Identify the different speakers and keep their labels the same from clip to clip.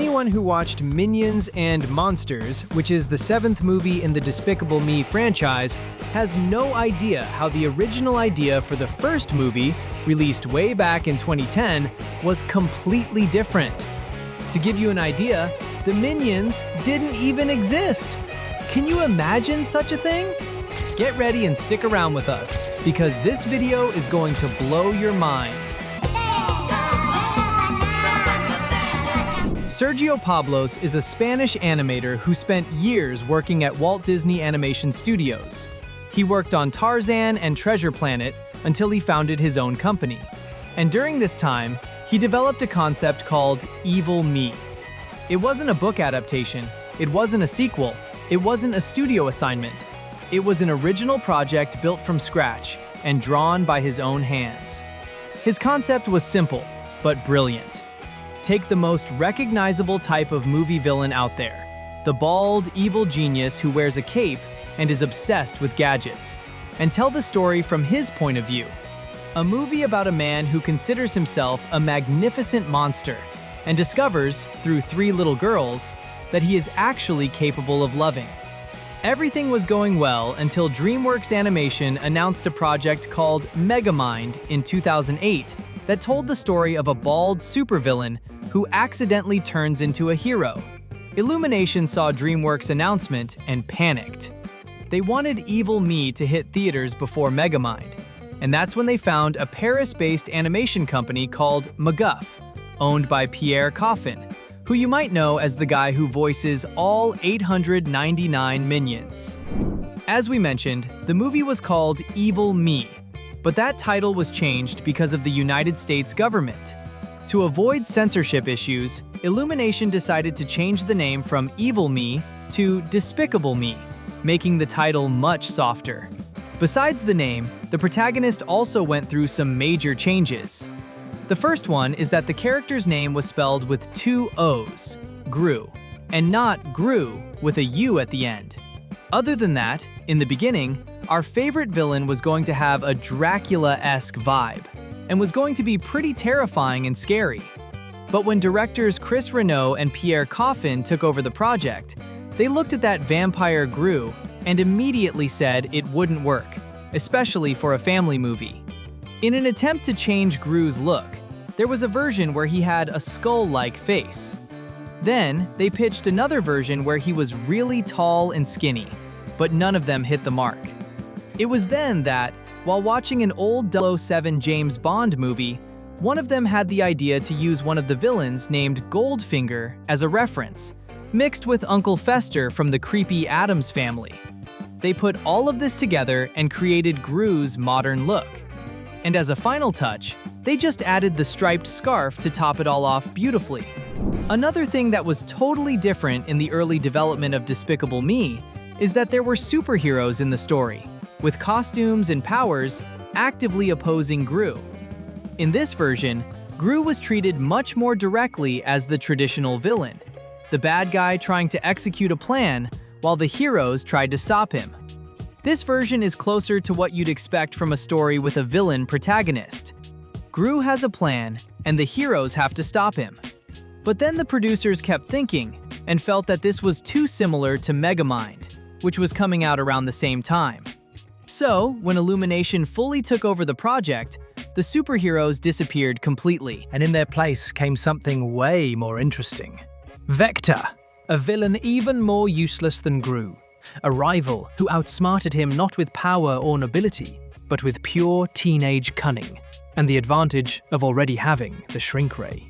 Speaker 1: anyone who watched Minions and Monsters, which is the 7th movie in the Despicable Me franchise, has no idea how the original idea for the first movie, released way back in 2010, was completely different. To give you an idea, the Minions didn't even exist. Can you imagine such a thing? Get ready and stick around with us, because this video is going to blow your mind. Sergio Pablos is a Spanish animator who spent years working at Walt Disney Animation Studios. He worked on Tarzan and Treasure Planet until he founded his own company. And during this time, he developed a concept called Evil Me. It wasn't a book adaptation, it wasn't a sequel, it wasn't a studio assignment. It was an original project built from scratch and drawn by his own hands. His concept was simple, but brilliant. Take the most recognizable type of movie villain out there, the bald, evil genius who wears a cape and is obsessed with gadgets, and tell the story from his point of view. A movie about a man who considers himself a magnificent monster and discovers, through 3 little girls, that he is actually capable of loving. Everything was going well until DreamWorks Animation announced a project called Megamind in 2008 that told the story of a bald supervillain who accidentally turns into a hero. Illumination saw DreamWorks' announcement and panicked. They wanted Evil Me to hit theaters before Megamind, and that's when they found a Paris-based animation company called MacGuff, owned by Pierre Coffin, who you might know as the guy who voices all 899 Minions. As we mentioned, the movie was called Evil Me, but that title was changed because of the United States government. To avoid censorship issues, Illumination decided to change the name from Evil Me to Despicable Me, making the title much softer. Besides the name, the protagonist also went through some major changes. The first one is that the character's name was spelled with 2 O's, Gru, and not Gru with a U at the end. Other than that, in the beginning, our favorite villain was going to have a Dracula-esque vibe, and was going to be pretty terrifying and scary. But when directors Chris Renaud and Pierre Coffin took over the project, they looked at that vampire Gru and immediately said it wouldn't work, especially for a family movie. In an attempt to change Gru's look, there was a version where he had a skull-like face. Then, they pitched another version where he was really tall and skinny, but none of them hit the mark. It was then that, while watching an old 007 James Bond movie, one of them had the idea to use one of the villains named Goldfinger as a reference, mixed with Uncle Fester from the creepy Addams Family. They put all of this together and created Gru's modern look. And as a final touch, they just added the striped scarf to top it all off beautifully. Another thing that was totally different in the early development of Despicable Me is that there were superheroes in the story, with costumes and powers actively opposing Gru. In this version, Gru was treated much more directly as the traditional villain, the bad guy trying to execute a plan while the heroes tried to stop him. This version is closer to what you'd expect from a story with a villain protagonist. Gru has a plan, and the heroes have to stop him. But then the producers kept thinking and felt that this was too similar to Megamind, which was coming out around the same time. So, when Illumination fully took over the project, the superheroes disappeared completely.
Speaker 2: And in their place came something way more interesting. Vector, a villain even more useless than Gru. A rival who outsmarted him not with power or nobility, but with pure teenage cunning, and the advantage of already having the shrink ray.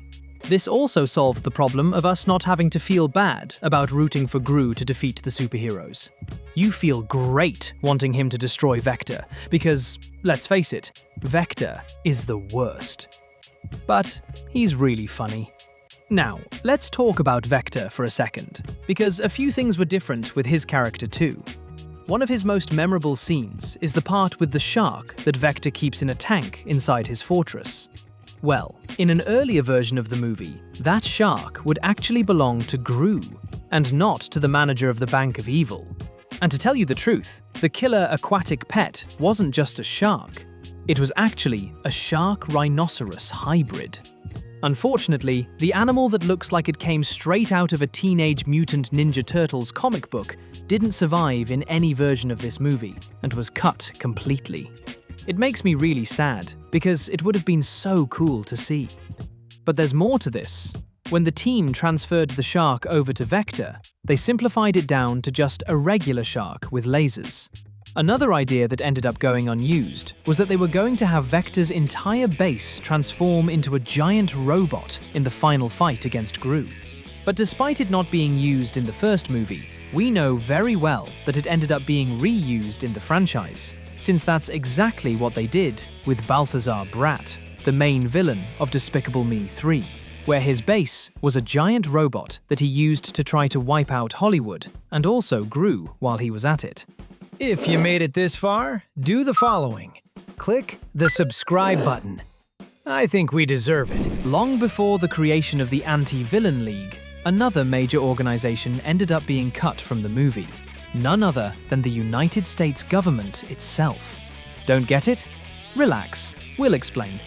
Speaker 2: This also solved the problem of us not having to feel bad about rooting for Gru to defeat the superheroes. You feel great wanting him to destroy Vector, because, let's face it, Vector is the worst. But he's really funny. Now, let's talk about Vector for a second, because a few things were different with his character too. One of his most memorable scenes is the part with the shark that Vector keeps in a tank inside his fortress. Well, in an earlier version of the movie, that shark would actually belong to Gru, and not to the manager of the Bank of Evil. And to tell you the truth, the killer aquatic pet wasn't just a shark. It was actually a shark-rhinoceros hybrid.
Speaker 1: Unfortunately, the animal that looks like it came straight out of a Teenage Mutant Ninja Turtles comic book didn't survive in any version of this movie and was cut completely. It makes me really sad, because it would have been so cool to see. But there's more to this. When the team transferred the shark over to Vector, they simplified it down to just a regular shark with lasers. Another idea that ended up going unused was that they were going to have Vector's entire base transform into a giant robot in the final fight against Gru. But despite it not being used in the first movie, we know very well that it ended up being reused in the franchise, since that's exactly what they did with Balthazar Bratt, the main villain of Despicable Me 3, where his base was a giant robot that he used to try to wipe out Hollywood, and also Gru while he was at it.
Speaker 3: If you made it this far, do the following. Click the subscribe button. I think we deserve it.
Speaker 1: Long before the creation of the Anti-Villain League, another major organization ended up being cut from the movie. None other than the United States government itself. Don't get it? Relax, we'll explain.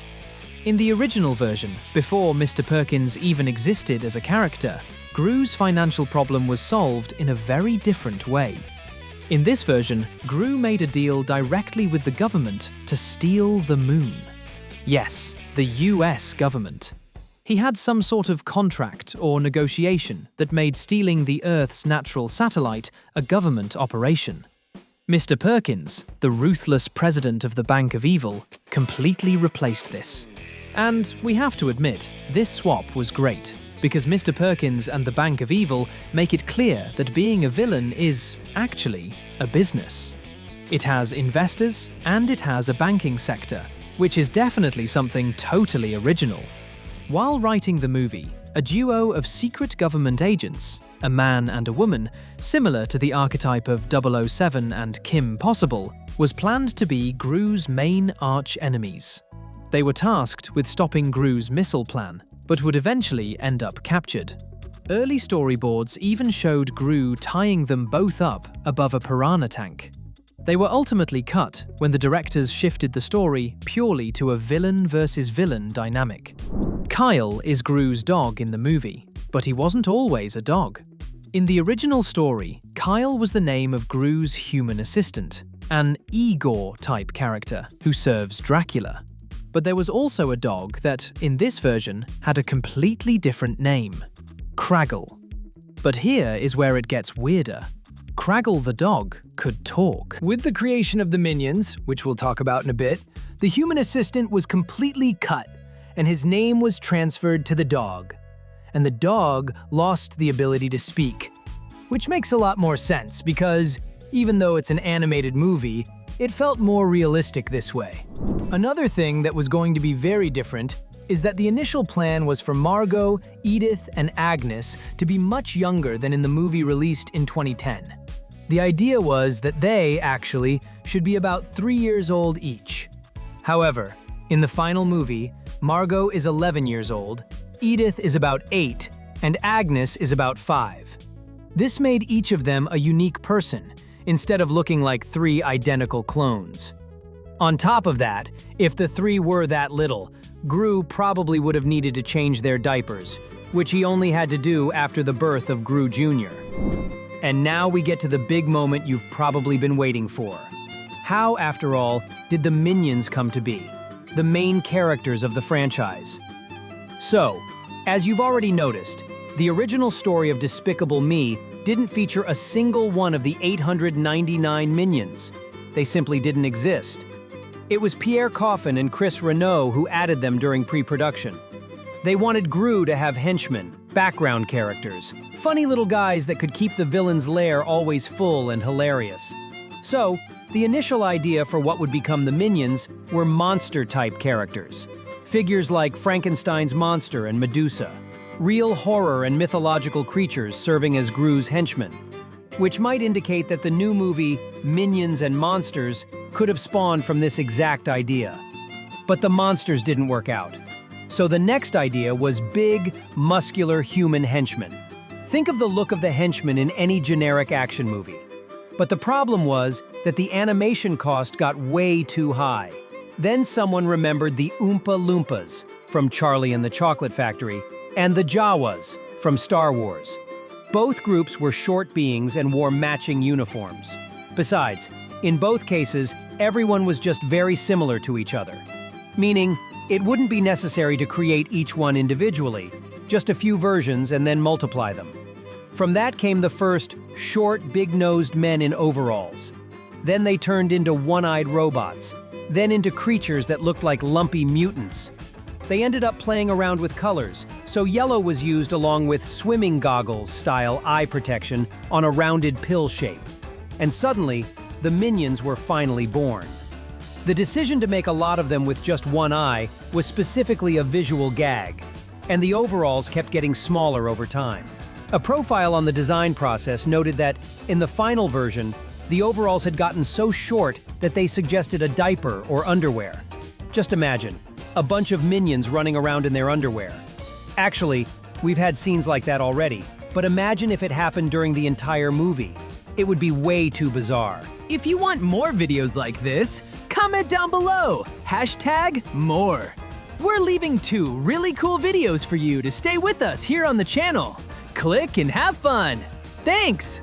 Speaker 1: In the original version, before Mr. Perkins even existed as a character, Gru's financial problem was solved in a very different way. In this version, Gru made a deal directly with the government to steal the moon. Yes, the US government. He had some sort of contract or negotiation that made stealing the Earth's natural satellite a government operation. Mr. Perkins, the ruthless president of the Bank of Evil, completely replaced this. And we have to admit, this swap was great, because Mr. Perkins and the Bank of Evil make it clear that being a villain is, actually, a business. It has investors, and it has a banking sector, which is definitely something totally original. While writing the movie, a duo of secret government agents, a man and a woman, similar to the archetype of 007 and Kim Possible, was planned to be Gru's main arch-enemies. They were tasked with stopping Gru's missile plan, but would eventually end up captured. Early storyboards even showed Gru tying them both up above a piranha tank. They were ultimately cut when the directors shifted the story purely to a villain versus villain dynamic. Kyle is Gru's dog in the movie, but he wasn't always a dog. In the original story, Kyle was the name of Gru's human assistant, an Igor-type character who serves Dracula. But there was also a dog that, in this version, had a completely different name, Craggle. But here is where it gets weirder. Craggle the dog could talk.
Speaker 3: With the creation of the minions, which we'll talk about in a bit, the human assistant was completely cut, and his name was transferred to the dog. And the dog lost the ability to speak, which makes a lot more sense because, even though it's an animated movie, it felt more realistic this way. Another thing that was going to be very different is that the initial plan was for Margot, Edith, and Agnes to be much younger than in the movie released in 2010. The idea was that they, actually, should be about 3 years old each. However, in the final movie, Margot is 11 years old, Edith is about 8, and Agnes is about 5. This made each of them a unique person, instead of looking like 3 identical clones. On top of that, if the 3 were that little, Gru probably would have needed to change their diapers, which he only had to do after the birth of Gru Jr. And now we get to the big moment you've probably been waiting for. How, after all, did the Minions come to be, the main characters of the franchise? So, as you've already noticed, the original story of Despicable Me didn't feature a single one of the 899 Minions. They simply didn't exist. It was Pierre Coffin and Chris Renault who added them during pre-production. They wanted Gru to have henchmen, background characters, funny little guys that could keep the villain's lair always full and hilarious. So, the initial idea for what would become the Minions were monster-type characters. Figures like Frankenstein's monster and Medusa. Real horror and mythological creatures serving as Gru's henchmen, which might indicate that the new movie, Minions and Monsters, could have spawned from this exact idea. But the monsters didn't work out. So the next idea was big, muscular human henchmen. Think of the look of the henchmen in any generic action movie. But the problem was that the animation cost got way too high.
Speaker 4: Then someone remembered the Oompa Loompas from Charlie and the Chocolate Factory and the Jawas from Star Wars. Both groups were short beings and wore matching uniforms. Besides, in both cases, everyone was just very similar to each other. Meaning, it wouldn't be necessary to create each one individually, just a few versions and then multiply them. From that came the first short, big-nosed men in overalls. Then they turned into one-eyed robots, then into creatures that looked like lumpy mutants. They ended up playing around with colors, so yellow was used along with swimming goggles-style eye protection on a rounded pill shape. And suddenly, the minions were finally born. The decision to make a lot of them with just one eye was specifically a visual gag, and the overalls kept getting smaller over time. A profile on the design process noted that, in the final version, the overalls had gotten so short that they suggested a diaper or underwear. Just imagine, a bunch of minions running around in their underwear. Actually, we've had scenes like that already, but imagine if it happened during the entire movie. It would be way too bizarre.
Speaker 1: If you want more videos like this, comment down below, #more. We're leaving 2 really cool videos for you to stay with us here on the channel. Click and have fun. Thanks!